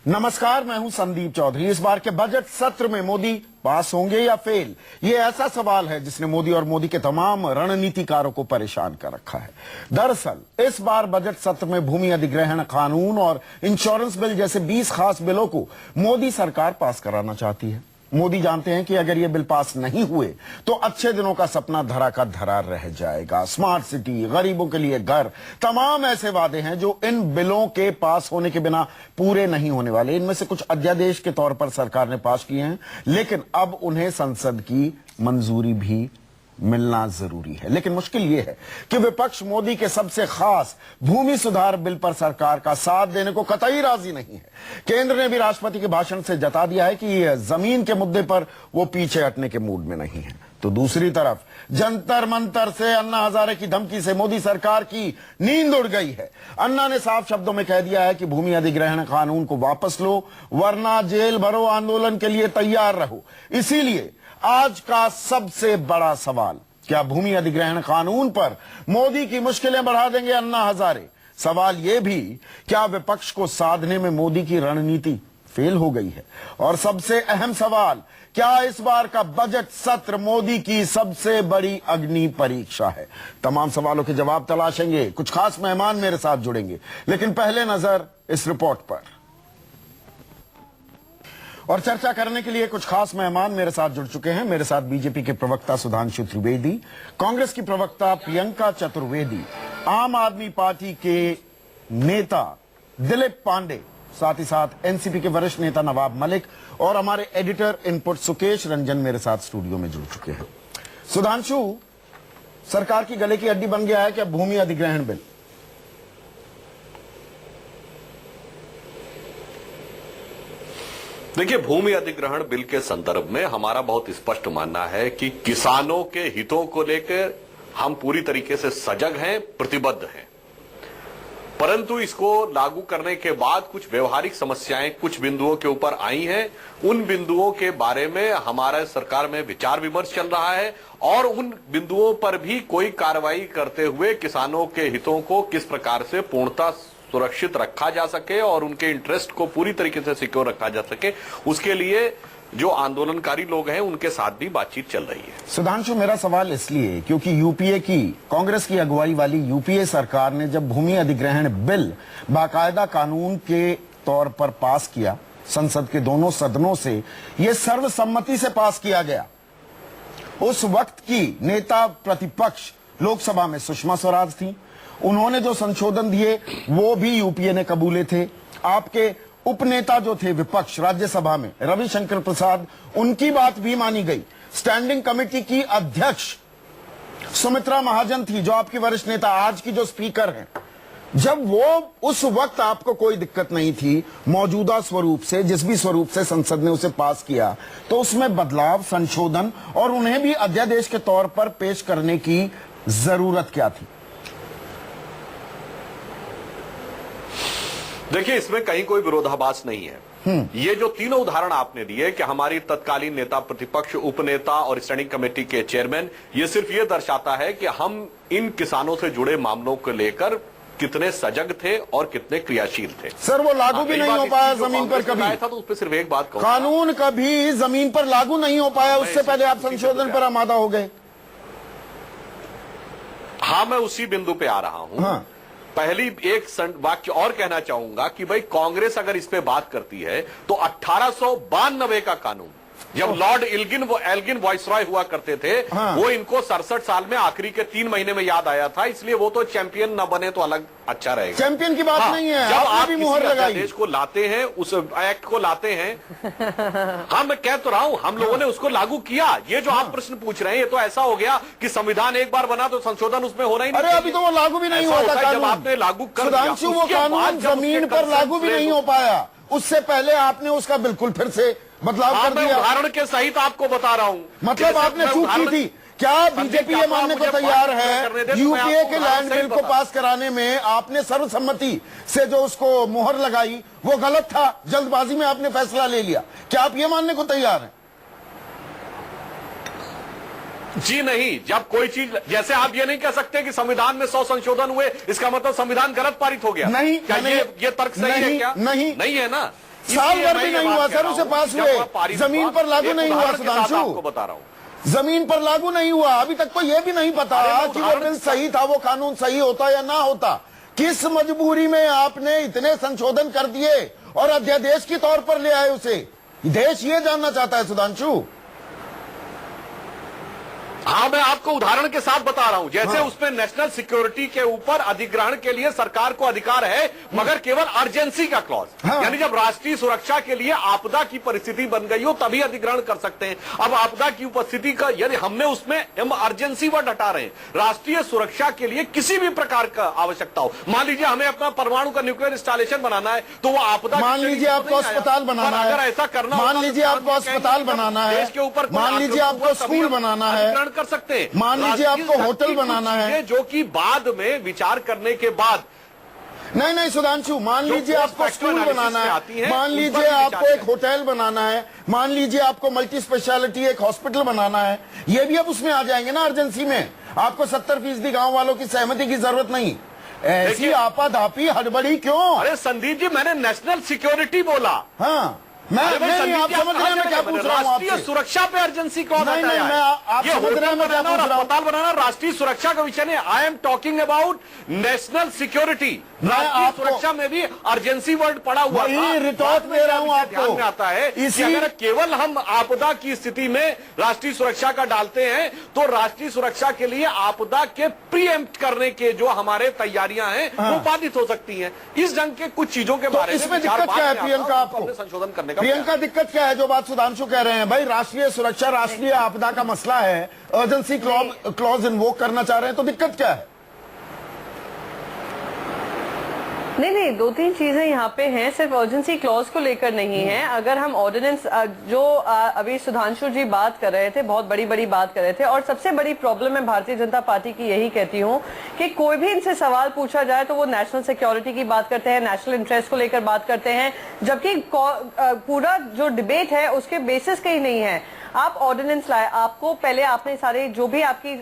नमस्कार, मैं हूं संदीप चौधरी। इस बार के बजट सत्र में मोदी पास होंगे या फेल, ये ऐसा सवाल है जिसने मोदी और मोदी के तमाम रणनीतिकारों को परेशान कर रखा है। दरअसल इस बार बजट सत्र में भूमि अधिग्रहण कानून और इंश्योरेंस बिल जैसे 20 खास बिलों को मोदी सरकार पास कराना चाहती है। मोदी जानते हैं कि अगर ये बिल पास नहीं हुए तो अच्छे दिनों का सपना धरा का धरा रह जाएगा। स्मार्ट सिटी, गरीबों के लिए घर, तमाम ऐसे वादे हैं जो इन बिलों के पास होने के बिना पूरे नहीं होने वाले। इनमें से कुछ अध्यादेश के तौर पर सरकार ने पास किए हैं, लेकिन अब उन्हें संसद की मंजूरी भी मिलना जरूरी है। लेकिन मुश्किल यह है कि विपक्ष मोदी के सबसे खास भूमि सुधार बिल पर सरकार का साथ देने को कतई राजी नहीं है। केंद्र ने भी राष्ट्रपति के भाषण से जता दिया है कि जमीन के मुद्दे पर वो पीछे हटने के मूड में नहीं है। तो दूसरी तरफ जंतर मंतर से अन्ना हजारे की धमकी से मोदी सरकार की नींद उड़ गई है। अन्ना ने साफ शब्दों में कह दिया है कि भूमि अधिग्रहण कानून को वापस लो, वरना जेल भरो आंदोलन के लिए तैयार रहो। इसीलिए आज का सबसे बड़ा सवाल, क्या भूमि अधिग्रहण कानून पर मोदी की मुश्किलें बढ़ा देंगे अन्ना हजारे? सवाल यह भी, क्या विपक्ष को साधने में मोदी की रणनीति फेल हो गई है? और सबसे अहम सवाल, क्या इस बार का बजट सत्र मोदी की सबसे बड़ी अग्नि परीक्षा है? तमाम सवालों के जवाब तलाशेंगे, कुछ खास मेहमान मेरे साथ जुड़ेंगे, लेकिन पहले नजर इस रिपोर्ट पर। और चर्चा करने के लिए कुछ खास मेहमान मेरे साथ जुड़ चुके हैं। मेरे साथ बीजेपी के प्रवक्ता सुधांशु त्रिवेदी, कांग्रेस की प्रवक्ता प्रियंका चतुर्वेदी, आम आदमी पार्टी के नेता दिलीप पांडे, साथ ही साथ एनसीपी के वरिष्ठ नेता नवाब मलिक और हमारे एडिटर इनपुट सुकेश रंजन मेरे साथ स्टूडियो में जुड़ चुके हैं। सुधांशु, सरकार की गले की हड्डी बन गया है क्या भूमि अधिग्रहण बिल? देखिए, भूमि अधिग्रहण बिल के संदर्भ में हमारा बहुत स्पष्ट मानना है कि किसानों के हितों को लेकर हम पूरी तरीके से सजग हैं, प्रतिबद्ध हैं। परंतु इसको लागू करने के बाद कुछ व्यवहारिक समस्याएं कुछ बिंदुओं के ऊपर आई हैं। उन बिंदुओं के बारे में हमारा सरकार में विचार विमर्श चल रहा है और उन बिंदुओं पर भी कोई कार्रवाई करते हुए किसानों के हितों को किस प्रकार से पूर्णतः सुरक्षित रखा जा सके और उनके इंटरेस्ट को पूरी तरीके से सिक्योर रखा जा सके, उसके लिए जो आंदोलनकारी लोग हैं उनके साथ भी बातचीत चल रही है। सुधांशु, मेरा सवाल इसलिए क्योंकि यूपीए की, कांग्रेस की अगुवाई वाली यूपीए सरकार ने जब भूमि अधिग्रहण बिल बाकायदा कानून के तौर पर पास किया, संसद के दोनों सदनों से यह सर्वसम्मति से पास किया गया। उस वक्त की नेता प्रतिपक्ष लोकसभा में सुषमा स्वराज थी। उन्होंने जो संशोधन दिए वो भी यूपीए ने कबूले थे। आपके उपनेता जो थे विपक्ष राज्यसभा में, रविशंकर प्रसाद, उनकी बात भी मानी गई। स्टैंडिंग कमेटी की अध्यक्ष सुमित्रा महाजन थी, जो आपकी वरिष्ठ नेता, आज की जो स्पीकर हैं। जब वो, उस वक्त आपको कोई दिक्कत नहीं थी मौजूदा स्वरूप से, जिस भी स्वरूप से संसद ने उसे पास किया, तो उसमें बदलाव, संशोधन और उन्हें भी अध्यादेश के तौर पर पेश करने की जरूरत क्या थी? देखिए, इसमें कहीं कोई विरोधाभास नहीं है। ये जो तीनों उदाहरण आपने दिए कि हमारी तत्कालीन नेता प्रतिपक्ष, उपनेता और स्टैंडिंग कमेटी के चेयरमैन, ये सिर्फ ये दर्शाता है कि हम इन किसानों से जुड़े मामलों को लेकर कितने सजग थे और कितने क्रियाशील थे। सर, वो लागू भी नहीं हो पाया जमीन पर कभी। था तो उस पर सिर्फ एक बात कहूं, कानून कभी जमीन पर लागू नहीं हो पाया, उससे पहले आप संशोधन पर आमादा हो गए। हाँ, मैं उसी बिंदु पे आ रहा हूं। हाँ। पहली एक वाक्य और कहना चाहूंगा कि भाई, कांग्रेस अगर इस पे बात करती है तो 1892 का कानून, जब लॉर्ड एल्गिन वाइसरॉय हुआ करते थे, हाँ। वो इनको 67 साल में आखिरी के 3 महीने में याद आया था, इसलिए वो तो चैंपियन न बने तो अलग अच्छा रहेगा। चैंपियन की बात नहीं है, जब आप भी मुहर लगाई। देश को लाते हैं, उस एक्ट को लाते हैं, हाँ मैं कह तो रहा हूं, हम लोगों ने उसको लागू किया। ये जो आप प्रश्न पूछ रहे हैं, ये तो ऐसा हो गया कि संविधान एक बार बना तो संशोधन उसमें होना ही नहीं। अरे अभी तो वो लागू भी नहीं हुआ था। जब आपने लागू कर दिया, वो कानून जमीन पर लागू भी नहीं हो पाया, उससे पहले आपने उसका बिल्कुल फिर से बदलाव कर दिया। उदाहरण के सहित आपको बता रहा हूं, मतलब आपने चूक की थी। क्या बीजेपी ये मानने को तैयार है यूपीए के लैंड बिल को पास कराने में आपने सर्वसम्मति से जो उसको मुहर लगाई वो गलत था, जल्दबाजी में आपने फैसला ले लिया? क्या आप ये मानने को तैयार हैं? जी नहीं। जब कोई चीज, जैसे आप ये नहीं कह सकते कि संविधान में 100 संशोधन हुए, इसका मतलब संविधान गलत पारित हो गया। नहीं, क्या ये तर्क सही है क्या? नहीं है ना। साल भर भी नहीं हुआ सर उसे पास हुए, जमीन पर लागू नहीं हुआ सुधांशु, आपको बता रहा हूं, जमीन पर लागू नहीं हुआ। अभी तक तो यह भी नहीं पता कि वो बिल सही था, वो कानून सही होता या ना होता। किस मजबूरी में आपने इतने संशोधन कर दिए और अध्यादेश के तौर पर ले आए उसे? देश ये जानना चाहता है सुधांशु। हाँ, मैं आपको उदाहरण के साथ बता रहा हूं, जैसे उसमें नेशनल सिक्योरिटी के ऊपर अधिग्रहण के लिए सरकार को अधिकार है, मगर केवल अर्जेंसी का क्लॉज, यानी जब राष्ट्रीय सुरक्षा के लिए आपदा की परिस्थिति बन गई हो तभी अधिग्रहण कर सकते हैं। अब आपदा की उपस्थिति का यदि हमने उसमें हम अर्जेंसी वर्ड हटा रहे हैं, राष्ट्रीय सुरक्षा के लिए किसी भी प्रकार का आवश्यकता हो, मान लीजिए हमें अपना परमाणु का न्यूक्लियर इंस्टॉलेशन बनाना है, तो वो आपदा, मान लीजिए आपको अस्पताल बनाना है, अगर ऐसा करना, मान लीजिए आपको अस्पताल बनाना है, देश के ऊपर, मान लीजिए आपको स्कूल बनाना है, कर सकते हैं, मान लीजिए आपको होटल बनाना है, जो कि बाद में विचार करने के बाद, नहीं सुधांशु, मान लीजिए आपको स्कूल बनाना है, मान लीजिए आपको एक होटल बनाना है, मान लीजिए आपको मल्टी स्पेशलिटी एक हॉस्पिटल बनाना है, ये भी अब उसमें आ जाएंगे ना अर्जेंसी में। आपको 70% गांव वालों की सहमति की जरूरत नहीं। ऐसी आपाधापी हड़बड़ी क्यों? अरे संदीप जी, मैंने नेशनल सिक्योरिटी बोला। हाँ, मैं आप समझ रहे हैं मैं क्या पूछ रहा हूँ आपसे? राष्ट्रीय सुरक्षा पे अर्जेंसी कौन हटाया है? आप समझ रहे हैं मैं क्या पूछ रहा हूँ? अस्पताल बनाना राष्ट्रीय सुरक्षा का विषय नहीं। I am talking about national security. राष्ट्रीय सुरक्षा में भी अर्जेंसी वर्ड पड़ा हुआ था। रिटॉर्ट दे रहा हूँ आपको। ध्यान में आता है कि अगर केवल हम आपदा की स्थिति में राष्ट्रीय सुरक्षा का डालते हैं तो राष्ट्रीय सुरक्षा के लिए आपदा के प्रीएम्प्ट करने के जो हमारे तैयारियां हैं वो बाधित हो सकती हैं। इस ढंग के कुछ चीजों के बारे में इसमें दिक्कत क्या है प्रियंका? आपको संशोधन करने प्रियंका दिक्कत क्या है? जो बात सुधांशु कह रहे हैं, भाई राष्ट्रीय सुरक्षा राष्ट्रीय आपदा का मसला है, अर्जेंसी क्लॉज इन्वोक करना चाह रहे हैं, तो दिक्कत क्या है? नहीं, दो तीन चीजें यहाँ पे हैं, सिर्फ अर्जेंसी क्लॉज को लेकर नहीं है। अगर हम ऑर्डिनेंस जो अभी सुधांशु जी बात कर रहे थे, बहुत बड़ी बात कर रहे थे, और सबसे बड़ी प्रॉब्लम मैं भारतीय जनता पार्टी की यही कहती हूँ कि कोई भी इनसे सवाल पूछा जाए तो वो नेशनल सिक्योरिटी की बात करते हैं, नेशनल इंटरेस्ट को लेकर बात करते हैं, जबकि पूरा जो डिबेट है उसके बेसिस का ही नहीं है। आप ऑर्डिनेंस लाए, आपको पहले आपने सारे जो भी आपकी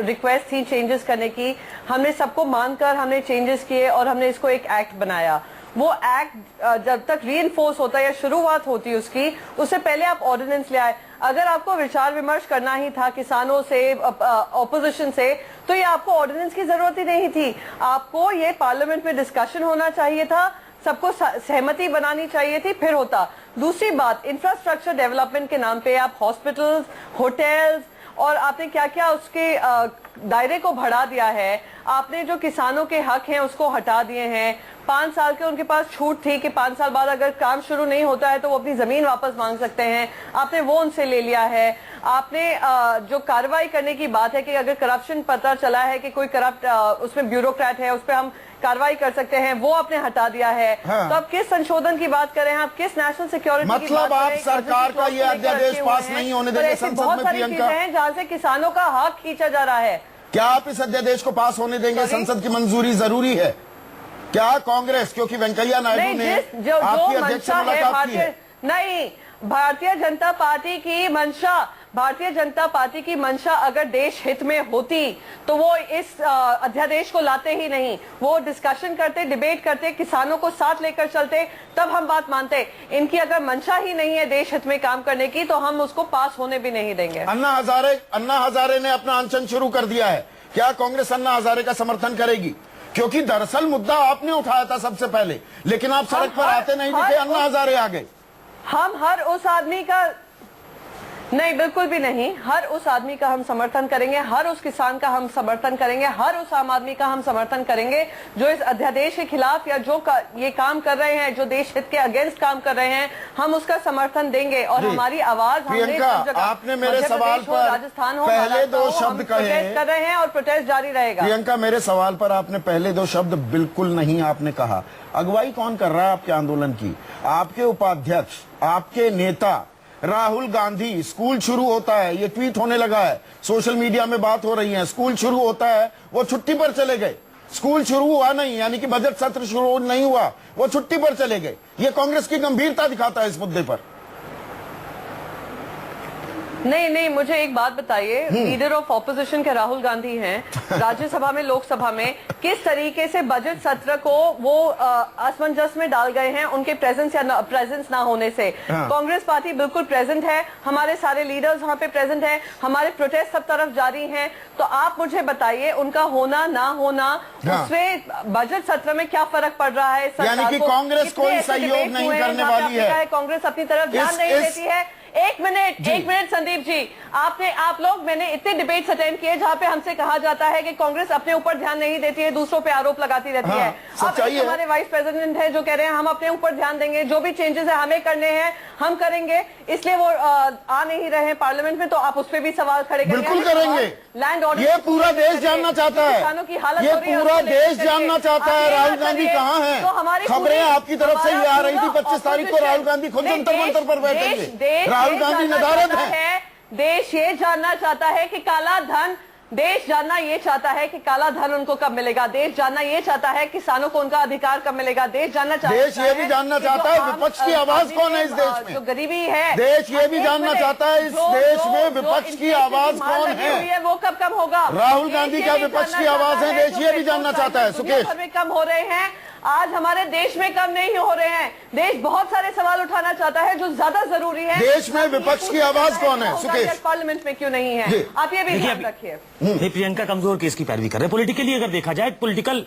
रिक्वेस्ट थी चेंजेस करने की, हमने सबको मानकर हमने चेंजेस किए और हमने इसको एक एक्ट बनाया। वो एक्ट जब तक रीइंफोर्स होता है या शुरुआत होती है उसकी, उससे पहले आप ऑर्डिनेंस ले आए। अगर आपको विचार विमर्श करना ही था किसानों से, ऑपोजिशन से, तो ये आपको ऑर्डिनेंस की जरूरत ही नहीं थी। आपको ये पार्लियामेंट में डिस्कशन होना चाहिए था, सबको सहमति बनानी चाहिए थी, फिर होता। दूसरी बात, इंफ्रास्ट्रक्चर डेवलपमेंट के नाम पे आप हॉस्पिटल्स, होटल्स और आपने क्या क्या उसके दायरे को बढ़ा दिया है। आपने जो किसानों के हक हैं उसको हटा दिए हैं। 5 साल के उनके पास छूट थी कि 5 साल बाद अगर काम शुरू नहीं होता है तो वो अपनी जमीन वापस मांग सकते हैं, आपने वो उनसे ले लिया है। आपने जो कार्रवाई करने की बात है कि अगर करप्शन पता चला है कि कोई करप्ट उसमें ब्यूरोक्रेट है, उस पर हम कार्रवाई कर सकते हैं, वो आपने हटा दिया है। तो आप किस संशोधन की बात कर रहे हैं? आप किस नेशनल सिक्योरिटी की बात कर रहे हैं? आप सरकार का ये अध्यादेश पास नहीं होने देंगे संसद में? बहुत सारी चीजें हैं जहाँ से किसानों का हक खींचा जा रहा है। क्या आप इस अध्यादेश को पास होने देंगे? संसद की मंजूरी जरूरी है क्या? कांग्रेस, क्योंकि वेंकैया नायडू ने आपकी अध्यक्ष से मुलाकात की है। नहीं, भारतीय जनता पार्टी की मंशा अगर देश हित में होती तो वो इस अध्यादेश को लाते ही नहीं। वो डिस्कशन करते, डिबेट करते, किसानों को साथ लेकर चलते, तब हम बात मानते। इनकी अगर मंशा ही नहीं है देश हित में काम करने की तो हम उसको पास होने भी नहीं देंगे। अन्ना हजारे ने अपना अनशन शुरू कर दिया है। क्या कांग्रेस अन्ना हजारे का समर्थन करेगी? क्योंकि दरअसल मुद्दा आपने उठाया था सबसे पहले, लेकिन आप सड़क पर आते नहीं दिखे, अन्ना हजारे आ गए। हम हर उस आदमी का नहीं, बिल्कुल भी नहीं, हर उस आदमी का हम समर्थन करेंगे, हर उस किसान का हम समर्थन करेंगे, हर उस आम आदमी का हम समर्थन करेंगे जो इस अध्यादेश के खिलाफ या जो ये काम कर रहे हैं, जो देश हित के अगेंस्ट काम कर रहे हैं, हम उसका समर्थन देंगे। और हमारी आवाज आपने मेरे सवाल पर राजस्थान हो, पहले 2 शब्द कहे कर रहे हैं और प्रोटेस्ट जारी रहेगा। प्रियंका, मेरे सवाल पर आपने पहले 2 शब्द बिल्कुल नहीं आपने कहा। अगुवाई कौन कर रहा है आपके आंदोलन की? आपके उपाध्यक्ष, आपके नेता राहुल गांधी। स्कूल शुरू होता है, ये ट्वीट होने लगा है, सोशल मीडिया में बात हो रही है, स्कूल शुरू होता है, वो छुट्टी पर चले गए। स्कूल शुरू हुआ नहीं, यानी कि बजट सत्र शुरू नहीं हुआ, वो छुट्टी पर चले गए। ये कांग्रेस की गंभीरता दिखाता है इस मुद्दे पर। नहीं, मुझे एक बात बताइए, लीडर ऑफ ऑपोजिशन के राहुल गांधी हैं, राज्यसभा में, लोकसभा में किस तरीके से बजट सत्र को वो असमंजस में डाल गए हैं उनके प्रेजेंस ना होने से। कांग्रेस पार्टी बिल्कुल प्रेजेंट है, हमारे सारे लीडर्स वहां पे प्रेजेंट हैं, हमारे प्रोटेस्ट सब तरफ जारी हैं। तो आप मुझे बताइए उनका होना ना होना उससे बजट सत्र में क्या फर्क पड़ रहा है? यानी कि कांग्रेस कोई सहयोग नहीं करने वाली है, कांग्रेस अपनी तरफ ध्यान नहीं देती है। एक मिनट संदीप जी, आप लोग, मैंने इतने डिबेट्स अटेंड किए जहां पे हमसे कहा जाता है कि कांग्रेस अपने ऊपर ध्यान नहीं देती है, दूसरों पे आरोप लगाती रहती है। अब हमारे वाइस प्रेसिडेंट हैं जो कह रहे हैं हम अपने ऊपर ध्यान देंगे, जो भी चेंजेस है हमें करने हैं हम करेंगे, इसलिए वो आ नहीं रहे हैं पार्लियामेंट में, तो आप उस पर भी सवाल खड़े करेंगे। बिल्कुल करेंगे। लैंड ऑर्डर ये पूरा देश जानना चाहता है, किसानों की हालत, ये पूरा देश जानना चाहता है राहुल गांधी कहाँ है। खबरें आपकी तरफ से ये आ रही थी 25 तारीख को राहुल गांधी खुद जंतर मंतर पर बैठेंगे। राहुल गांधी नदारद है। देश ये जानना चाहता है कि काला धन, देश जानना ये चाहता है कि काला धन उनको कब मिलेगा, देश जानना ये चाहता है किसानों को उनका अधिकार कब मिलेगा, देश जानना चाहता है, देश ये भी जानना चाहता है विपक्ष की आवाज कौन है इस देश में, जो गरीबी है। देश ये भी जानना चाहता है इस देश में विपक्ष की आवाज कौन है, वो कब कम होगा। राहुल गांधी का विपक्ष की आवाज है, देश ये भी जानना चाहता है। सुकेश, कम हो रहे हैं, आज हमारे देश में कम नहीं हो रहे हैं। देश बहुत सारे सवाल उठाना चाहता है जो ज्यादा जरूरी है। देश में विपक्ष की आवाज कौन है सुकेश? पार्लियामेंट में क्यों नहीं है, आप ये भी ध्यान रखिए। प्रियंका कमजोर केस की पैरवी कर रहे हैं। पॉलिटिकली अगर देखा जाए, पॉलिटिकल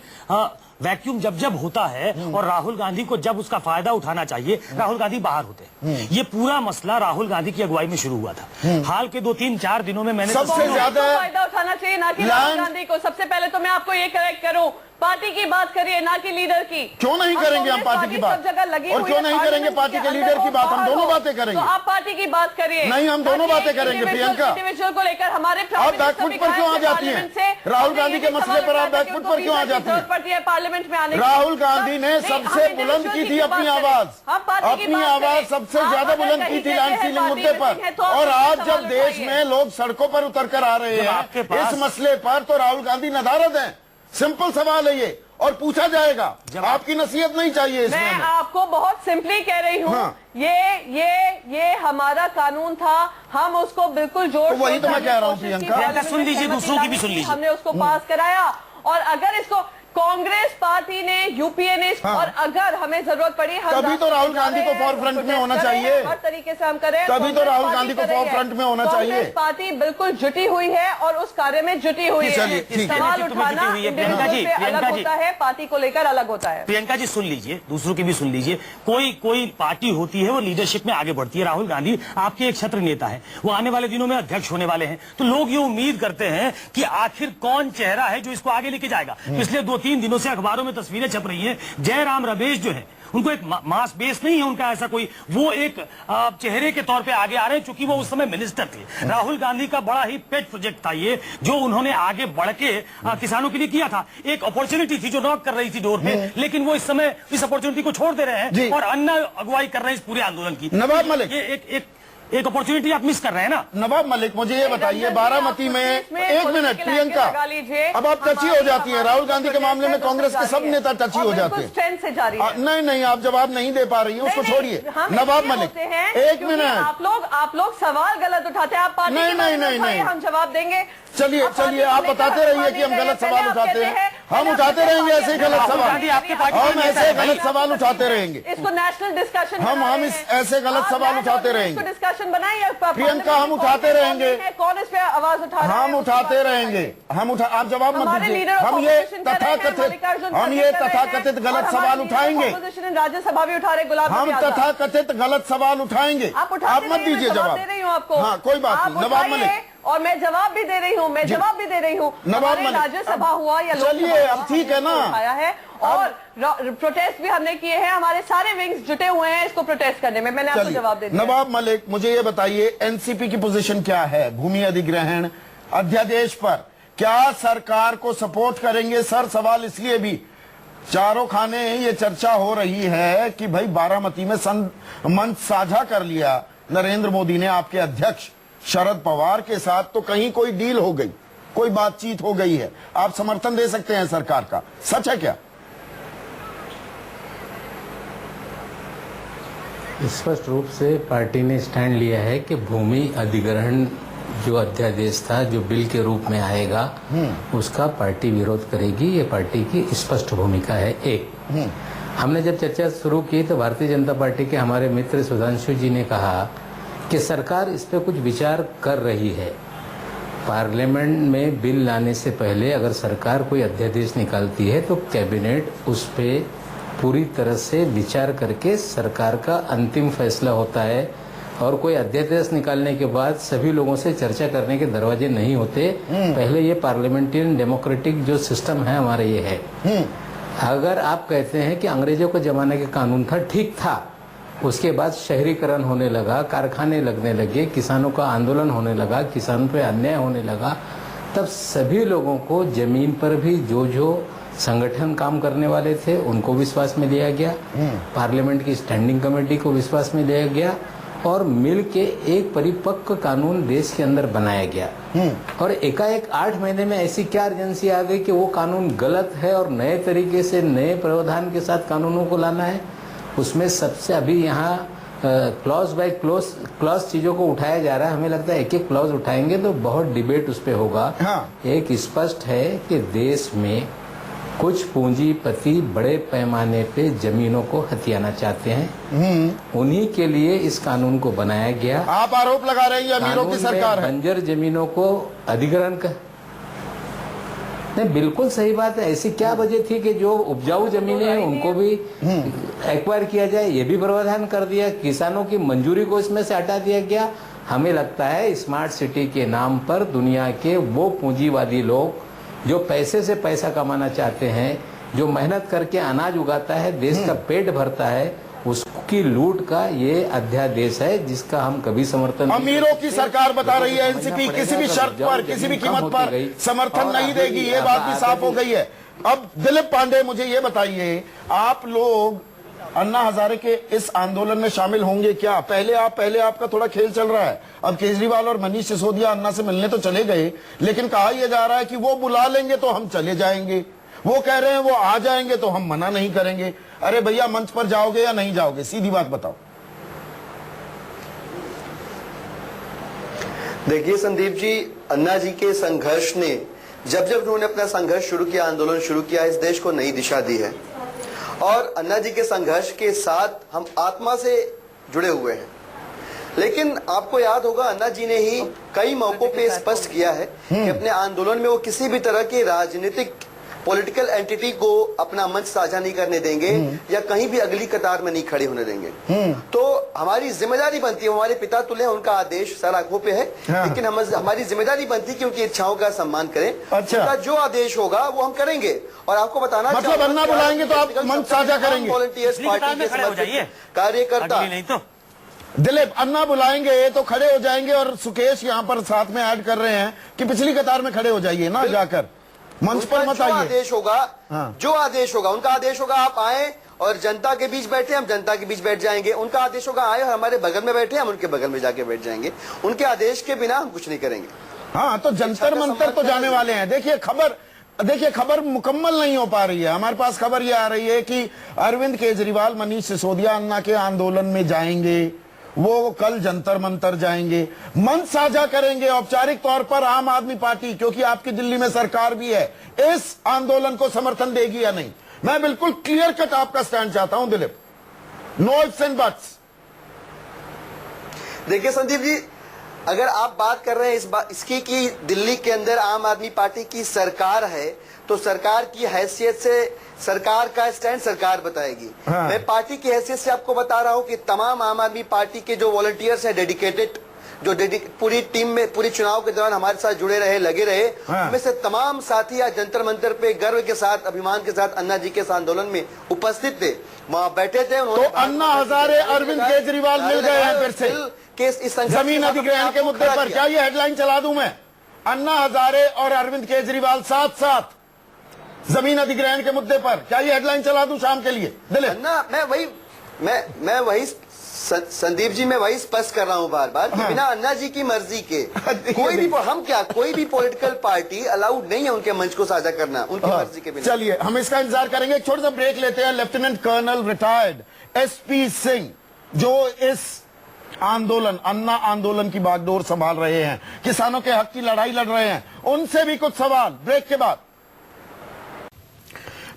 वैक्यूम जब होता है और राहुल गांधी को जब उसका फायदा उठाना चाहिए, राहुल गांधी बाहर होते हैं। ये पूरा मसला राहुल गांधी की अगुवाई में शुरू हुआ था। हाल के 2-3-4 दिनों में मैंने सबसे ज्यादा फायदा उठाना चाहिए ना कि राहुल गांधी को। सबसे पहले तो मैं आपको ये करेक्ट करूं, पार्टी की बात करिए ना कि लीडर की। क्यों नहीं करेंगे हम पार्टी की बात, और क्यों नहीं करेंगे पार्टी के लीडर की बात? हम दोनों बातें करेंगे। तो आप पार्टी की बात करिए। नहीं, हम दोनों बातें करेंगे प्रियंका। इंडिविजुअल को लेकर हमारे आप बैकफुट पर क्यों आ जाती हैं? राहुल गांधी के मसले पर आप बैकफुट पर क्यों आ जाती हैं? पड़ती है पार्लियामेंट में आने। राहुल गांधी ने सबसे बुलंद की थी अपनी आवाज, अपनी आवाज सबसे ज्यादा बुलंद की थी लैंड सीलिंग मुद्दे पर। और आज जब देश में लोग सड़कों पर उतर कर आ रहे हैं इस मसले पर, तो राहुल गांधी नदारद हैं। सिंपल सवाल है ये, और पूछा जाएगा। आपकी नसीहत नहीं चाहिए इसमें। मैं आपको बहुत सिंपली कह रही हूँ। हाँ। ये हमारा कानून था, हम उसको बिल्कुल जोर, तो वही तो मैं कह रहा हूँ प्रियंका। सुन लीजिए, दूसरों की भी सुन लीजिए। हमने उसको पास कराया, और अगर इसको कांग्रेस पार्टी ने, यूपीए ने, और अगर हमें जरूरत पड़ी, तभी तो राहुल गांधी को फॉर फ्रंट में होना चाहिए। हर तरीके से हम करें, तभी तो राहुल गांधी को फॉर फ्रंट में होना चाहिए। कांग्रेस पार्टी बिल्कुल जुटी हुई है और उस कार्य में जुटी हुई है। सवाल उठाना अलग होता है, पार्टी को लेकर अलग होता है। प्रियंका जी सुन लीजिए, दूसरों की भी सुन लीजिए। कोई पार्टी होती है वो लीडरशिप में आगे बढ़ती है। राहुल गांधी आपके एक छत्र नेता है, वो आने वाले दिनों में अध्यक्ष होने वाले हैं। तो लोग ये उम्मीद करते हैं कि आखिर कौन चेहरा है जो इसको आगे लेके जाएगा। पिछले 2-3 दिनों से अखबारों में तस्वीरें छप रही हैं, जयराम रमेश जो है, उनको एक मास बेस नहीं है उनका ऐसा कोई, वो एक चेहरे के तौर पे आगे आ रहे हैं, चूंकि वो उस समय मिनिस्टर थे। राहुल गांधी का बड़ा ही पेट प्रोजेक्ट था ये, जो उन्होंने आगे बढ़ के किसानों के लिए किया था। एक अपॉर्चुनिटी थी जो नॉक कर रही थी डोर पे, लेकिन वो इस समय इस अपॉर्चुनिटी को छोड़ दे रहे हैं और अन्य अगुवाई कर रहे हैं इस पूरे आंदोलन की। नवाब मलिक, ये एक अपॉर्चुनिटी आप मिस कर रहे हैं ना। नवाब मलिक, मुझे ये बताइए, बारामती में, एक मिनट प्रियंका, अब आप टची हो जाती है। राहुल गांधी के मामले में कांग्रेस के सब नेता टची हो जाते हैं। नहीं, आप जवाब नहीं दे पा रही है, उसको छोड़िए। नवाब मलिक, एक मिनट, आप लोग सवाल गलत उठाते हैं। आप पार्टी नहीं, हम जवाब देंगे। चलिए आप बताते रहिए कि हम गलत सवाल उठाते हैं। हम उठाते रहेंगे ऐसे गलत सवाल, हम ऐसे गलत सवाल उठाते रहेंगे। इसको नेशनल डिस्कशन, हम ऐसे गलत सवाल उठाते रहेंगे। डिस्कशन बनाइए प्रियंका, हम उठाते रहेंगे। कौन इस पे आवाज उठा रहा है? हम उठाते रहेंगे। आप जवाब मत दीजिए। हम ये तथाकथित गलत सवाल उठाएंगे। राज्यसभा भी उठा रहे, गुलाब हम तथाकथित गलत सवाल उठाएंगे। आप मत दीजिए जवाब। दे रही हूँ आपको। हाँ, कोई बात नहीं। नवाब मलिक, और मैं जवाब भी दे रही हूँ, नवाब मलिक, राज्यसभा हुआ या चलिए अब ठीक है ना, आया है, और प्रोटेस्ट भी हमने किए हैं, हमारे सारे विंग्स जुटे हुए हैं इसको प्रोटेस्ट करने में। मैंने आपको जवाब दे दिया। नवाब मलिक, मुझे ये बताइए, एनसीपी की पोजीशन क्या है भूमि अधिग्रहण अध्यादेश पर? क्या सरकार को सपोर्ट करेंगे? सर, सवाल इसलिए भी, चारों खाने ये चर्चा हो रही है कि भाई बारामती में मंच साझा कर लिया नरेंद्र मोदी ने आपके अध्यक्ष शरद पवार के साथ, तो कहीं कोई डील हो गई, कोई बातचीत हो गई है। आप समर्थन दे सकते हैं सरकार का, सच है क्या? स्पष्ट रूप से पार्टी ने स्टैंड लिया है कि भूमि अधिग्रहण जो अध्यादेश था, जो बिल के रूप में आएगा, उसका पार्टी विरोध करेगी। ये पार्टी की स्पष्ट भूमिका है। एक, हमने जब चर्चा शुरू की तो भारतीय जनता पार्टी के हमारे मित्र सुधांशु जी ने कहा कि सरकार इस पे कुछ विचार कर रही है। पार्लियामेंट में बिल लाने से पहले अगर सरकार कोई अध्यादेश निकालती है तो कैबिनेट उस पे पूरी तरह से विचार करके सरकार का अंतिम फैसला होता है, और कोई अध्यादेश निकालने के बाद सभी लोगों से चर्चा करने के दरवाजे नहीं होते। पहले ये पार्लियामेंटेरियन डेमोक्रेटिक जो सिस्टम है हमारे ये है। अगर आप कहते हैं कि अंग्रेजों के जमाने के कानून था, ठीक था, उसके बाद शहरीकरण होने लगा, कारखाने लगने लगे, किसानों का आंदोलन होने लगा, किसानों पे अन्याय होने लगा, तब सभी लोगों को जमीन पर भी जो संगठन काम करने वाले थे उनको विश्वास में लिया गया, पार्लियामेंट की स्टैंडिंग कमेटी को विश्वास में लिया गया, और मिल के एक परिपक्व कानून देश के अंदर बनाया गया। और एकाएक 8 महीने में ऐसी क्या अर्जेंसी आ गई कि वो कानून गलत है और नए तरीके से नए प्रावधान के साथ कानूनों को लाना है। उसमें सबसे अभी यहाँ क्लॉज बाय क्लॉज चीजों को उठाया जा रहा है। हमें लगता है एक एक क्लॉज उठाएंगे तो बहुत डिबेट उस पर होगा। एक स्पष्ट है कि देश में कुछ पूंजीपति बड़े पैमाने पे जमीनों को हथियाना चाहते हैं, उन्हीं के लिए इस कानून को बनाया गया। आप आरोप लगा रहे हैं अमीरों की सरकार है। बंजर जमीनों को अधिग्रहण कर, नहीं, बिल्कुल सही बात है। ऐसी क्या वजह थी कि जो उपजाऊ जमीनें हैं उनको भी एक्वायर किया जाए, ये भी प्रावधान कर दिया। किसानों की मंजूरी को इसमें से हटा दिया गया। हमें लगता है स्मार्ट सिटी के नाम पर दुनिया के वो पूंजीवादी लोग जो पैसे से पैसा कमाना चाहते हैं, जो मेहनत करके अनाज उगाता है, देश का पेट भरता है, उसकी लूट का ये अध्यादेश है जिसका हम कभी समर्थन अमीरों की सरकार बता रही है एनसीपी किसी भी शर्त पर, किसी भी कीमत पर समर्थन नहीं देगी, ये बात भी साफ हो गई है। अब दिलीप पांडे, मुझे ये बताइए, आप लोग अन्ना हजारे के इस आंदोलन में शामिल होंगे क्या? पहले आपका थोड़ा खेल चल रहा है। अब केजरीवाल और मनीष सिसोदिया अन्ना से मिलने तो चले गए, लेकिन कहा यह जा रहा है कि वो बुला लेंगे तो हम चले जाएंगे, वो कह रहे हैं वो आ जाएंगे तो हम मना नहीं करेंगे। अरे भैया, मंच पर जाओगे या नहीं जाओगे? सीधी बात बताओ। देखिए संदीप जी, अन्ना जी के संघर्ष ने जब उन्होंने अपना संघर्ष शुरू किया, आंदोलन शुरू किया, इस देश को नई दिशा दी है। और अन्ना जी के संघर्ष के साथ हम आत्मा से जुड़े हुए हैं। लेकिन आपको याद होगा, अन्ना जी ने ही कई मौकों पे स्पष्ट किया है कि अपने आंदोलन में वो किसी भी तरह की राजनीतिक पॉलिटिकल एंटिटी को अपना मंच साझा नहीं करने देंगे या कहीं भी अगली कतार में नहीं खड़े होने देंगे। तो हमारी जिम्मेदारी बनती है, हमारे पिता तुल्य, उनका आदेश सर आंखों पे है, लेकिन हमारी जिम्मेदारी बनती है कि उनकी इच्छाओं का सम्मान करें। अच्छा। उनका जो आदेश होगा वो हम करेंगे। और आपको बताना मतलब अन्ना बुलाएंगे तो आप मंच साझा करेंगे? वॉलंटियर्स पार्टी के समर्थित कार्यकर्ता, नहीं तो दिलीप, अन्ना बुलाएंगे तो खड़े हो जाएंगे। और सुकेश यहाँ पर साथ में ऐड कर रहे हैं कि पिछली कतार में खड़े हो जाइए ना, जाकर मंच पर मत आइए। आदेश होगा, जो आदेश होगा, उनका आदेश होगा आप आए और जनता के बीच बैठे, हम जनता के बीच बैठ जाएंगे। उनका आदेश होगा आए और हमारे बगल में बैठे, हम उनके बगल में जाके बैठ जाएंगे। उनके आदेश के बिना हम कुछ नहीं करेंगे। हाँ, तो जंतर मंतर तो जाने वाले हैं। देखिए खबर मुकम्मल नहीं हो पा रही है। हमारे पास खबर ये आ रही है कि अरविंद केजरीवाल, मनीष सिसोदिया अन्ना के आंदोलन में जाएंगे, वो कल जंतर मंतर जाएंगे, मंच साझा करेंगे औपचारिक तौर पर। आम आदमी पार्टी, क्योंकि आपकी दिल्ली में सरकार भी है, इस आंदोलन को समर्थन देगी या नहीं? मैं बिल्कुल क्लियर कट आपका स्टैंड चाहता हूं Dilip, no ifs and buts. देखिए संदीप जी, अगर आप बात कर रहे हैं इसकी कि दिल्ली के अंदर आम आदमी पार्टी की सरकार है, तो सरकार की हैसियत से सरकार का स्टैंड सरकार बताएगी। मैं पार्टी की हैसियत से आपको बता रहा हूं कि तमाम आम आदमी पार्टी के जो वॉलंटियर्स हैं, डेडिकेटेड, जो पूरी टीम में पूरी चुनाव के दौरान हमारे साथ जुड़े रहे, लगे रहे, उनमें से तमाम साथी आज जंतर मंतर पे गर्व के साथ, अभिमान के साथ अन्ना जी के इस आंदोलन में उपस्थित थे, वहां बैठे थे। तो अन्ना हजारे, अरविंद केजरीवाल मिल गए हैं फिर से जमीन अधिग्रहण के मुद्दे पर। क्या ये हेडलाइन चला दूं मैं? अन्ना हजारे और अरविंद केजरीवाल साथ साथ जमीन अधिग्रहण के मुद्दे पर, क्या ये हेडलाइन चला दूं शाम के लिए? अन्ना, मैं वही संदीप जी, मैं वही स्पष्ट कर रहा हूं बार बार कि बिना अन्ना जी की मर्जी के कोई भी पॉलिटिकल पार्टी अलाउड नहीं है उनके मंच को साझा करना, उनकी मर्जी के बिना। चलिए, हम इसका इंतजार करेंगे। एक छोटा सा ब्रेक लेते हैं। Lieutenant colonel retired SP Singh जो इस आंदोलन, अन्ना आंदोलन की बागडोर संभाल रहे हैं, किसानों के हक की लड़ाई लड़ रहे हैं, उनसे भी कुछ सवाल ब्रेक के बाद।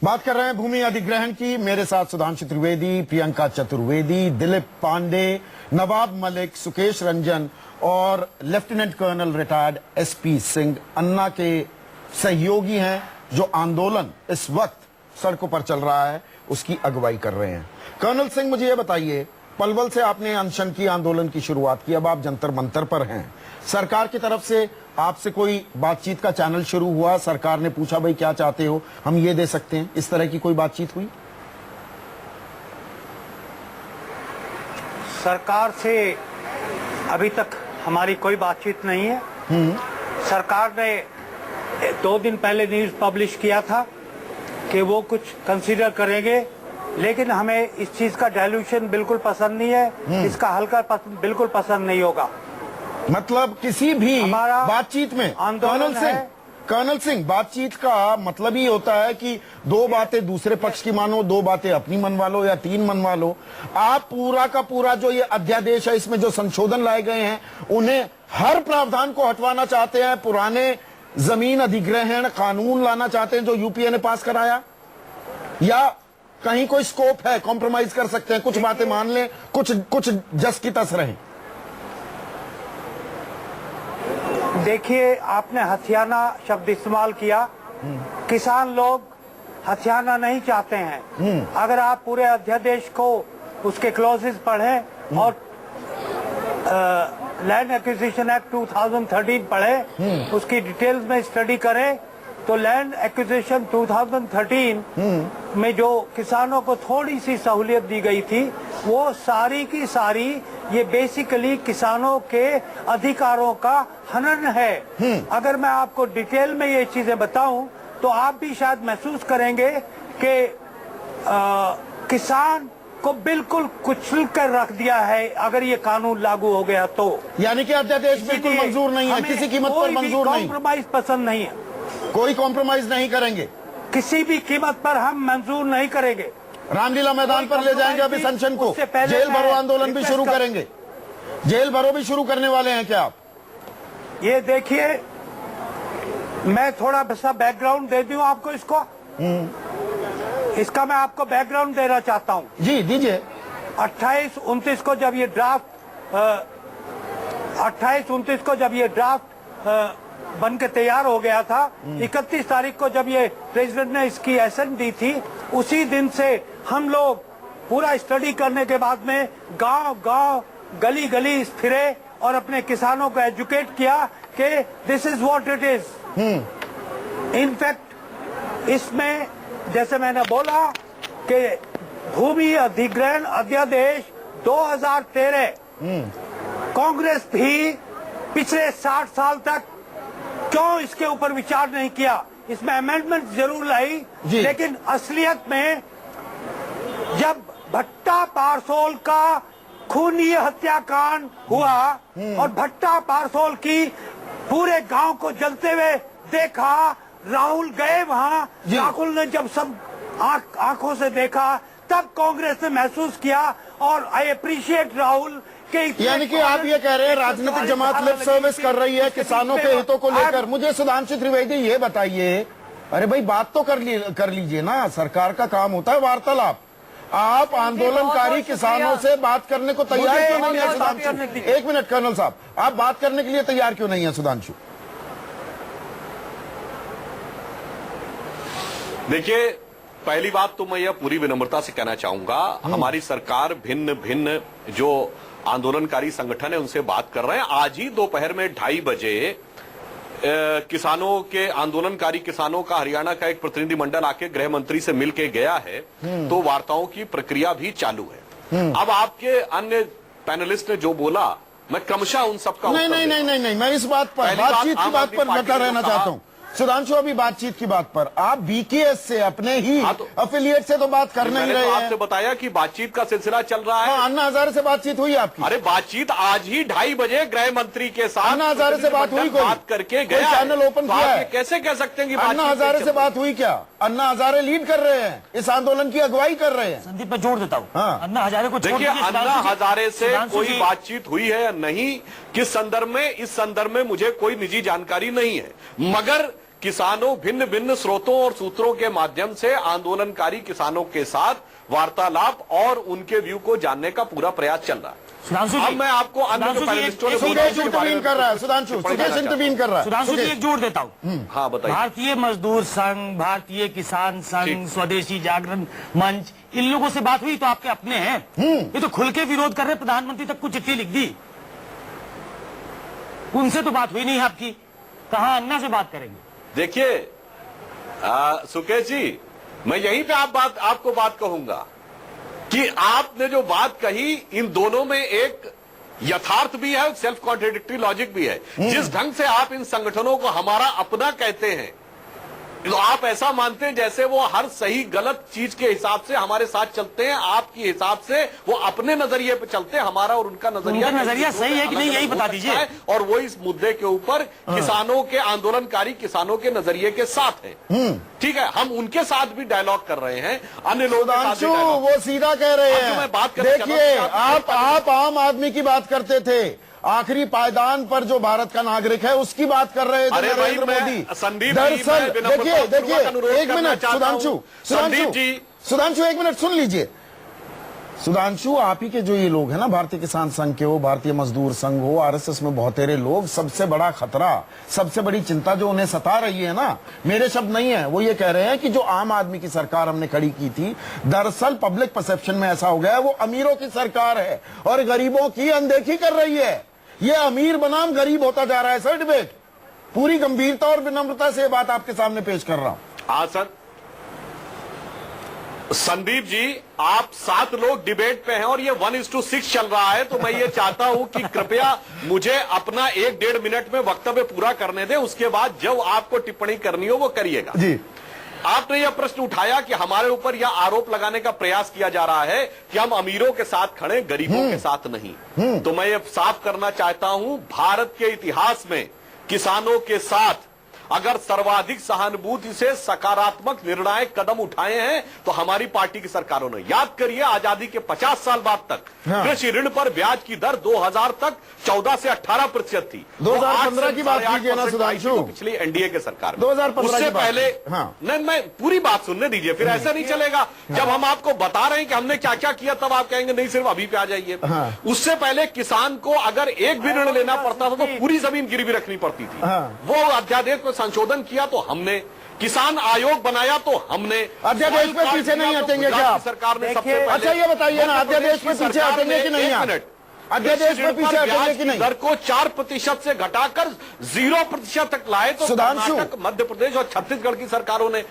बात कर रहे हैं भूमि अधिग्रहण की। मेरे साथ सुधांशु त्रिवेदी, प्रियंका चतुर्वेदी, दिलीप पांडे, नवाब मलिक, सुकेश रंजन और lieutenant colonel retired SP Singh Anna के सहयोगी हैं, जो आंदोलन इस वक्त सड़कों पर चल रहा है उसकी अगुवाई कर रहे हैं। कर्नल सिंह, मुझे ये बताइए, पलवल से आपने अनशन की, आंदोलन की शुरुआत की, अब आप जंतर मंतर पर हैं। सरकार की तरफ से आपसे कोई बातचीत का चैनल शुरू हुआ? सरकार ने पूछा भाई क्या चाहते हो, हम ये दे सकते हैं, इस तरह की कोई बातचीत हुई? सरकार से अभी तक हमारी कोई बातचीत नहीं है। सरकार ने 2 दिन पहले न्यूज पब्लिश किया था कि वो कुछ कंसीडर करेंगे, लेकिन हमें इस चीज का डायल्यूशन बिल्कुल पसंद नहीं है, इसका हल्का बिल्कुल पसंद नहीं होगा। मतलब किसी भी हमारा बातचीत में आंदोलन कर्नल सिंह, बातचीत का मतलब ही होता है कि 2 बातें दूसरे पक्ष की मानो, 2 बातें अपनी मनवा लो या 3 मनवा लो। आप पूरा का पूरा जो ये अध्यादेश है, इसमें जो संशोधन लाए गए हैं, उन्हें हर प्रावधान को हटवाना चाहते हैं, पुराने जमीन अधिग्रहण कानून लाना चाहते हैं जो यूपीए ने पास कराया, या कहीं कोई स्कोप है, कॉम्प्रोमाइज कर सकते हैं, कुछ बातें मान लें, कुछ जस की तस रहें? देखिए, आपने हथियाना शब्द इस्तेमाल किया। किसान लोग हथियाना नहीं चाहते हैं। अगर आप पूरे अध्यादेश को, उसके क्लॉजेस पढ़ें और लैंड एक्विजिशन एक्ट 2013 पढ़ें, उसकी डिटेल्स में स्टडी करें, तो लैंड एक्विजिशन 2013 में जो किसानों को थोड़ी सी सहूलियत दी गई थी, वो सारी की सारी ये बेसिकली किसानों के अधिकारों का हनन है। अगर मैं आपको डिटेल में ये चीजें बताऊं तो आप भी शायद महसूस करेंगे कि किसान को बिल्कुल कुचल कर रख दिया है अगर ये कानून लागू हो गया तो। यानी कि अध्यादेश बिल्कुल मंजूर नहीं है, किसी कीमत पर मंजूर नहीं, कॉम्प्रोमाइज पसंद नहीं है, कोई कॉम्प्रोमाइज नहीं करेंगे, किसी भी कीमत पर हम मंजूर नहीं करेंगे। रामलीला मैदान पर ले जाएंगे अभी सनशन को, जेल भरो आंदोलन भी शुरू करेंगे, जेल भरो भी शुरू करने वाले हैं क्या आप? ये देखिए, मैं थोड़ा सा बैकग्राउंड दे दूं आपको, इसका मैं आपको बैकग्राउंड देना चाहता हूं। जी दीजिए। 28-29 को जब ये ड्राफ्ट 28-29 को जब ये ड्राफ्ट बन के तैयार हो गया था, 31 तारीख को जब ये प्रेसिडेंट ने इसकी एसेंट दी थी, उसी दिन से हम लोग पूरा स्टडी करने के बाद में गांव-गांव, गली-गली फिरे और अपने किसानों को एजुकेट किया कि this is what it is. In fact इसमें जैसे मैंने बोला कि भूमि अधिग्रहण अध्यादेश 2013, कांग्रेस भी पिछले 60 साल तक क्यों इसके ऊपर विचार नहीं किया? इसमें अमेंडमेंट जरूर लाई, लेकिन असलियत में जब भट्टा पारसोल का खूनी हत्याकांड हुआ और भट्टा पारसोल की पूरे गांव को जलते हुए देखा, राहुल गए वहां, राहुल ने जब सब आंखों से देखा, तब कांग्रेस ने महसूस किया। और आई अप्रिशिएट राहुल के। यानी कि आप ये कह रहे हैं राजनीतिक जमात लिप सर्विस कर रही है किसानों के हितों को लेकर। मुझे सुधांशु त्रिवेदी ये बताइए, अरे भाई बात तो कर लीजिए ना, सरकार का काम होता है वार्तालाप। आप आंदोलनकारी किसानों से बात करने को तैयार क्यों नहीं है सुधांशु? एक मिनट कर्नल साहब, आप बात करने के लिए तैयार क्यों नहीं है सुधांशु? देखिए, पहली बात तो मैं यह पूरी विनम्रता से कहना चाहूंगा, हमारी सरकार भिन्न भिन्न जो आंदोलनकारी संगठन है उनसे बात कर रहे हैं। आज ही दोपहर में 2:30 बजे किसानों के, आंदोलनकारी किसानों का हरियाणा का एक प्रतिनिधिमंडल आके गृह मंत्री से मिलके गया है, तो वार्ताओं की प्रक्रिया भी चालू है। अब आपके अन्य पैनलिस्ट ने जो बोला, मैं क्रमशः उन सबका नहीं, मैं इस बात पर, बातचीत की बात पर डटा रहना चाहता हूँ। सुधांशु, अभी बातचीत की बात पर आप बीकेएस से, अपने ही एफिलिएट से तो बात कर नहीं रहे हैं। आपसे बताया कि बातचीत का सिलसिला चल रहा है। अन्ना हजारे से बातचीत हुई आपकी? अरे बातचीत आज ही 2:30 बजे गृह मंत्री के साथ अन्ना हजारे से बात हुई? कोई बात करके गया, चैनल ओपन किया है? कैसे कह सकते हैं कि अन्ना हजारे से बात हुई क्या? अन्ना हजारे लीड कर रहे हैं, इस आंदोलन की अगुवाई कर रहे हैं। संदीप मैं जोड़ देता हूँ। हाँ। अन्ना हजारे को छोड़ देखिए, दीजिए, अन्ना सुधांशु जी- हजारे से सुधांशु कोई जी- बातचीत हुई है या नहीं, किस संदर्भ में, इस संदर्भ में मुझे कोई निजी जानकारी नहीं है, मगर किसानों भिन्न भिन्न स्रोतों और सूत्रों के माध्यम से आंदोलनकारी किसानों के साथ वार्तालाप और उनके व्यू को जानने का पूरा प्रयास चल रहा है। सुधांशु अब जी- मैं आपको अन्य सुधांशु जी, पैनलिस्टों ने एक- बोला सुकेश उसके बारे इंटरवीन में कर रहा है, सुधांशु टिप्पणी सुकेश करना इंटरवीन कर रहा है। सुधांशु जी सुकेश। एक जोड़ देता हूँ। हाँ, बताइए। भारतीय मजदूर संघ, भारतीय किसान संघ, ठीक। स्वदेशी जागरण मंच, इन लोगों से बात हुई तो आपके अपने हैं, ये तो खुल के विरोध कर रहे, प्रधानमंत्री तक को चिट्ठी लिख दी, उनसे तो बात हुई नहीं आपकी, कहाँ अन्ना से बात करेंगे? देखिए सुकेश जी, मैं यहीं पे आपको बात कहूंगा कि आपने जो बात कही, इन दोनों में एक यथार्थ भी है, सेल्फ कॉन्ट्रेडिक्टरी लॉजिक भी है। जिस ढंग से आप इन संगठनों को हमारा अपना कहते हैं, तो आप ऐसा मानते हैं जैसे वो हर सही गलत चीज के हिसाब से हमारे साथ चलते हैं, आपके हिसाब से वो अपने नजरिए पे चलते हैं, हमारा और उनका नजरिया उनका नजरिया सही है कि नहीं, यही बता दीजिए। और वो इस मुद्दे के ऊपर किसानों के, आंदोलनकारी किसानों के नजरिए के साथ है। ठीक है, हम उनके साथ भी डायलॉग कर रहे हैं, अन्य लोगों के साथ भी सुधांशु dialogue- वो सीधा कह रहे अब जो मैं बात हैं, करना चाहता हूं देखिए कि आप- आप आम आदमी की बात करते थे, आखिरी पायदान पर जो भारत का नागरिक है उसकी बात कर रहे थे अरे भाई, नरेंद्र मैं- मोदी। संदीप जी, दरअसल मैं विनम्रता देखिए पूर्वक अनुरोध एक करना मिनट चाहता हूं। सुधांशु संदीप जी, सुधांशु एक मिनट सुन लीजिए। सुधांशु, आप ही के जो ये लोग हैं ना, भारतीय किसान संघ के हो, भारतीय मजदूर संघ हो, आरएसएस में बहुतेरे लोग, सबसे बड़ा खतरा, सबसे बड़ी चिंता जो उन्हें सता रही है ना, मेरे शब्द नहीं है, वो ये कह रहे हैं कि जो आम आदमी की सरकार हमने खड़ी की थी, दरअसल पब्लिक परसेप्शन में ऐसा हो गया है वो अमीरों की सरकार है और गरीबों की अनदेखी कर रही है। ये अमीर बनाम गरीब होता जा रहा है सर डिबेट। पूरी गंभीरता और विनम्रता से ये बात आपके सामने पेश कर रहा हूं। हाँ सर, संदीप जी, आप 7 लोग डिबेट पे हैं और ये 1:6 चल रहा है, तो मैं ये चाहता हूं कि कृपया मुझे अपना 1-1.5 मिनट में वक्तव्य पूरा करने दें, उसके बाद जब आपको टिप्पणी करनी हो वो करिएगा। जी, आपने यह प्रश्न उठाया कि हमारे ऊपर यह आरोप लगाने का प्रयास किया जा रहा है कि हम अमीरों के साथ खड़े, गरीबों के साथ नहीं। तो मैं ये साफ करना चाहता हूं, भारत के इतिहास में किसानों के साथ अगर सर्वाधिक सहानुभूति से सकारात्मक निर्णायक कदम उठाए हैं तो हमारी पार्टी की सरकारों ने। याद करिए, आजादी के 50 साल बाद तक कृषि ऋण पर ब्याज की दर 2000 तक 14 से 18% थी। 2015 की बात कीजिए ना सुधांशु, पिछली एनडीए के सरकार में 2015 उससे की बात पहले कीजिए। हाँ। नहीं, मैं पूरी बात सुनने दीजिए, फिर ऐसा नहीं चलेगा। जब हम आपको बता रहे हैं कि हमने क्या क्या किया, तब आप कहेंगे नहीं सिर्फ अभी पे आ जाइए। हाँ। उससे पहले किसान को अगर एक भी ऋण लेना पड़ता था तो पूरी जमीन गिरवी रखनी पड़ती थी। हाँ। वो अध्यादेश में संशोधन किया तो हमने, किसान आयोग बनाया तो हमने, अध्यादेश पे पीछे दिया नहीं तो हटेंगे गुजरात क्या की आप? सरकार ने सबसे देखिए, पहले, अच्छा ये बताइए ना, अध्यादेश पे मध्य प्रदेश पीछे की हटेंगे कि सरकार नहीं ने- आप? एक मिनट, अध्यादेश पे पीछे हटेंगे ब्याज कि की नहीं? दर को 4% से घटाकर 0% तक लाए तो सुधांशु। कर्नाटक, मध्य प्रदेश और छत्तीसगढ़ की सरकारों ने।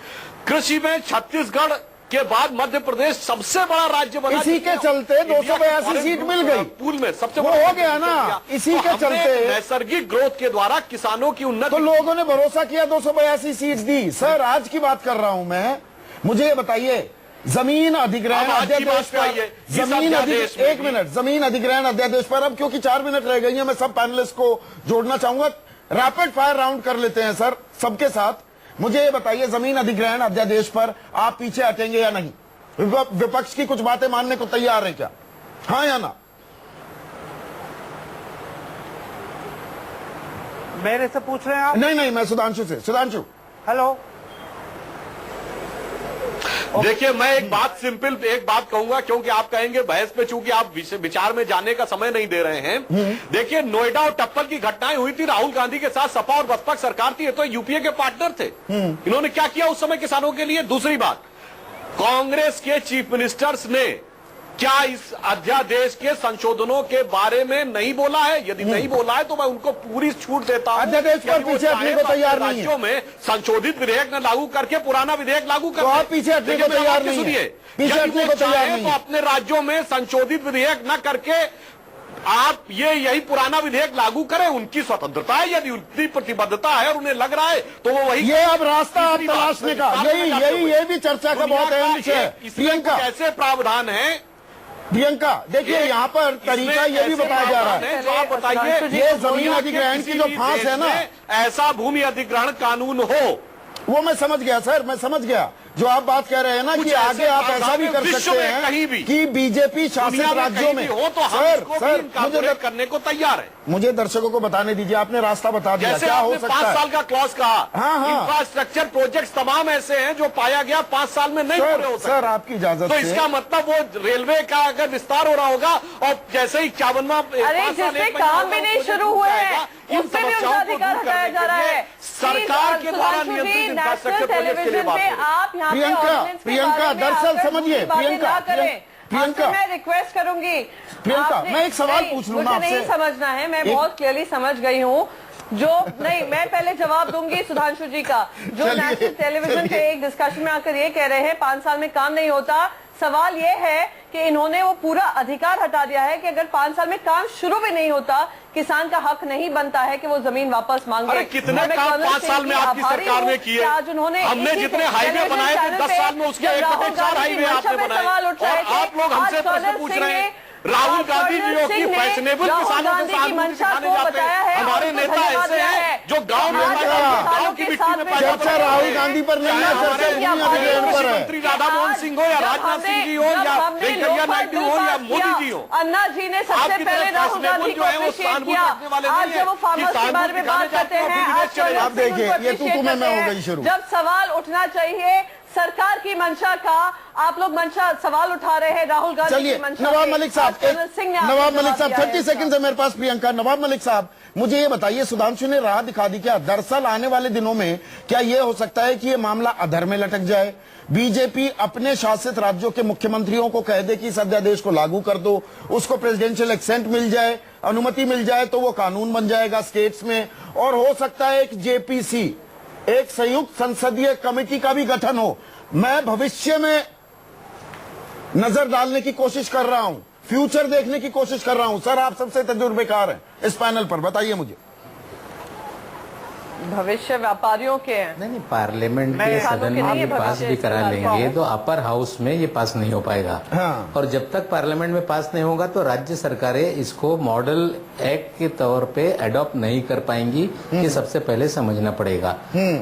कृषि में छत्तीसगढ़ के बाद मध्य प्रदेश सबसे बड़ा राज्य बना। इसी के चलते 282 सीट मिल गई। पूल में सबसे वो बड़ा हो गया ना, इसी तो के हमने चलते नैसर्गिक ग्रोथ के द्वारा किसानों की तो उन्नति। लोगों ने भरोसा किया, 282 सीट दी। सर आज की बात कर रहा हूं मैं, मुझे ये बताइए, जमीन अधिग्रहण अब आज की अध्यादेश बात पे आइए, पर, इस जमीन अध्यादेश में एक मिनट, जमीन अधिग्रहण अध्यादेश पर, अब क्योंकि 4 मिनट रह गई है, मैं सब पैनलिस्ट को जोड़ना चाहूंगा, रैपिड फायर राउंड कर लेते हैं सर सबके साथ। मुझे ये बताइए, जमीन अधिग्रहण अध्यादेश पर आप पीछे हटेंगे या नहीं? विपक्ष की कुछ बातें मानने को तैयार है क्या, हाँ या ना? मेरे से पूछ रहे हैं आप? नहीं, मैं सुधांशु से। सुधांशु, हेलो, देखिए, मैं एक बात कहूंगा, क्योंकि आप कहेंगे बहस पे, चूंकि आप विचार में जाने का समय नहीं दे रहे हैं। देखिए, नोएडा और टप्पल की घटनाएं हुई थी, राहुल गांधी के साथ सपा और बसपा सरकार थी, ये तो यूपीए के पार्टनर थे। इन्होंने क्या किया उस समय किसानों के लिए? दूसरी बात, कांग्रेस के चीफ मिनिस्टर्स ने क्या इस अध्यादेश के संशोधनों के बारे में नहीं बोला है? यदि नहीं बोला है तो मैं उनको पूरी छूट देता हूं। अध्यादेश पर यदि वो पीछे हटने चाहे को तो अपने तैयार नहीं है। राज्यों में संशोधित विधेयक न लागू करके पुराना विधेयक लागू कर तो आप पीछे हटने को तैयार नहीं है। सुनिए, पीछे हटने को तैयार नहीं तो है। अपने राज्यों में संशोधित विधेयक न करके आप यही पुराना विधेयक लागू करें, उनकी स्वतंत्रता है। यदि उनकी प्रतिबद्धता है और उन्हें लग रहा है तो वो वही। ये अब रास्ता आप तलाशने का, ये भी चर्चा का बहुत अहम विषय है। प्रियंका, कैसे प्रावधान है? प्रियंका देखिए, यहाँ पर तरीका ये भी बताया जा रहा है, जो आप बताइए, ये जमीन अधिग्रहण की जो फांस है ना, ऐसा भूमि अधिग्रहण कानून हो। वो मैं समझ गया सर, मैं समझ गया। जो आप बात कह रहे हैं ना कुछ कि आगे ऐसे आप ऐसा भी कर विश्व सकते में कहीं भी, हैं कि बीजेपी शासित दुनिया में राज्यों कहीं में भी हो तो हम इसको भी इनकॉर्पोरेट करने को तैयार है। मुझे दर्शकों को बताने दीजिए, आपने रास्ता बता दिया, जैसे क्या हो आपने सकता 5 है? साल का क्लॉज कहा, हाँ। इंफ्रास्ट्रक्चर प्रोजेक्ट्स तमाम ऐसे हैं जो पाया गया 5 साल में नहीं पूरे हो सकते। सर आपकी इजाजत तो से इसका मतलब वो रेलवे का अगर विस्तार हो रहा होगा और जैसे ही 51वां अरे जिससे काम भी नहीं शुरू हुए हैं उससे भी उनका अधिकार हटाया जा रहा है। सरकार के द्वारा नियंत्रित इंफ्रास्ट्रक्चर प्रोजेक्ट के लिए बात टेलीविजन पे आप यहाँ पे ऑर्डिनेंस के प्रियंका, बारे में दरअसल आकर समझिए, झूठी बातें प्रियंका, ना करें। प्रियंका, आपसे मैं रिक्वेस्ट करूंगी, प्रियंका, आपने- मैं एक सवाल नहीं, पूछ लूं ना मुझे नहीं आपसे। समझना है, मैं बहुत क्लियरली समझ गई हूँ। जो नहीं, मैं पहले जवाब दूंगी सुधांशु जी का, जो चलिए, नेशनल टेलीविजन पे एक डिस्कशन में आकर ये कह रहे हैं 5 साल में काम नहीं होता। सवाल ये है कि इन्होंने वो पूरा अधिकार हटा दिया है कि अगर 5 साल में काम शुरू भी नहीं होता, किसान का हक नहीं बनता है कि वो जमीन वापस मांगे। अरे कितने काम 5 साल में आपकी सरकार ने किए? आज उन्होंने हमने जितने हाईवे बनाए थे 10 साल में उसके 1/4 हाईवे आपने बनाए, और आप लोग हमसे प्रश्न पूछ रहे हैं। राहुल गांधी जी जो कि फैशनेबल किसानों को सहानुभूति दिखाने जाते हैं, हमारे नेता ऐसे हैं जो गांव में गांव की मिट्टी में पैदा चर्चा राहुल गांधी पर नहीं है, चर्चा भूमि अधिग्रहण पर है। मंत्री राधा मोहन सिंह हो या राजनाथ सिंह जी हो या वेंकैया नायडू हो या मोदी जी हो, अन्ना जी ने सबसे आपकी पहले तरह राहुल गांधी फैशनेबल को जो है वो अप्रिशिएट सहानुभूति किया। रखने वाले आज नहीं जब वो है फार्मर्स कि के बारे में बात सहानुभूति करते हैं, आज चले। आप देखिए, ये तू में मैं हो गई शुरू। जब सवाल उठना चाहिए सरकार की मंशा का, आप लोग मंशा सवाल उठा रहे हैं राहुल गांधी चलिए की मंशा नवाब पे। मलिक साहब, आज कर्नल सिंह ने आपको नवाब मलिक जवाब साहब दिया है 30 इसका। सेकंड है मेरे पास। प्रियंका, नवाब मलिक साहब मुझे ये बताइए, सुधांशु ने राह दिखा दी क्या? दरअसल आने वाले दिनों में क्या ये हो सकता है कि ये मामला अधर में लटक जाए, बीजेपी अपने शासित राज्यों के मुख्यमंत्रियों को कह दे कि इस अध्यादेश को लागू कर दो, उसको प्रेसिडेंशियल एक्सेंट मिल जाए, अनुमति मिल जाए तो वो कानून बन जाएगा स्टेट्स में, और हो सकता है कि जेपीसी एक संयुक्त संसदीय कमेटी का भी गठन हो। मैं भविष्य में नजर डालने की कोशिश कर रहा हूं, फ्यूचर देखने की कोशिश कर रहा हूं। सर आप सबसे तजुर्बेकार हैं इस पैनल पर, बताइए मुझे। भविष्य व्यापारियों के हैं। नहीं, पार्लियामेंट के किसानों सदन के में नहीं ये है पास भविष्य भी करा इस लेंगे बात तो अपर हाउस में ये पास नहीं हो पाएगा। हाँ। और जब तक पार्लियामेंट में पास नहीं होगा तो राज्य सरकारें इसको मॉडल एक्ट के तौर पे अडॉप्ट नहीं कर पाएंगी, ये सबसे पहले समझना पड़ेगा।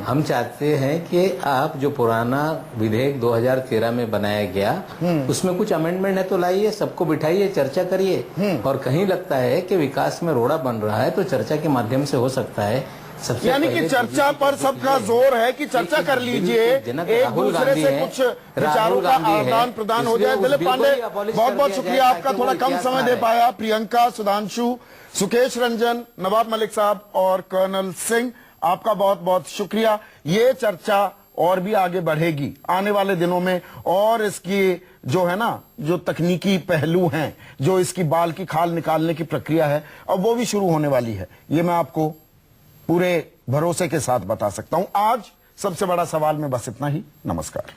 हम चाहते हैं कि आप जो पुराना विधेयक 2013 में बनाया गया उसमें कुछ अमेंडमेंट है तो लाइए, सबको बिठाइए, चर्चा करिए। और कहीं लगता है कि विकास में रोड़ा बन रहा है तो चर्चा के माध्यम से हो सकता है। सबसे यानी कि पहले चर्चा पर सबका जोर है कि चर्चा कर लीजिए, एक दूसरे से कुछ विचारों का आदान प्रदान हो जाए। दिलीप पांडे, बहुत बहुत शुक्रिया, आपका थोड़ा कम समय दे पाया। प्रियंका, सुधांशु, सुकेश रंजन, नवाब मलिक साहब और कर्नल सिंह, आपका बहुत बहुत शुक्रिया। ये चर्चा और भी आगे बढ़ेगी आने वाले दिनों में, और इसकी जो है ना, जो तकनीकी पहलू हैं, जो इसकी बाल की खाल निकालने की प्रक्रिया है, अब वो भी शुरू होने वाली है। ये मैं आपको पूरे भरोसे के साथ बता सकता हूं। आज सबसे बड़ा सवाल में बस इतना ही। नमस्कार।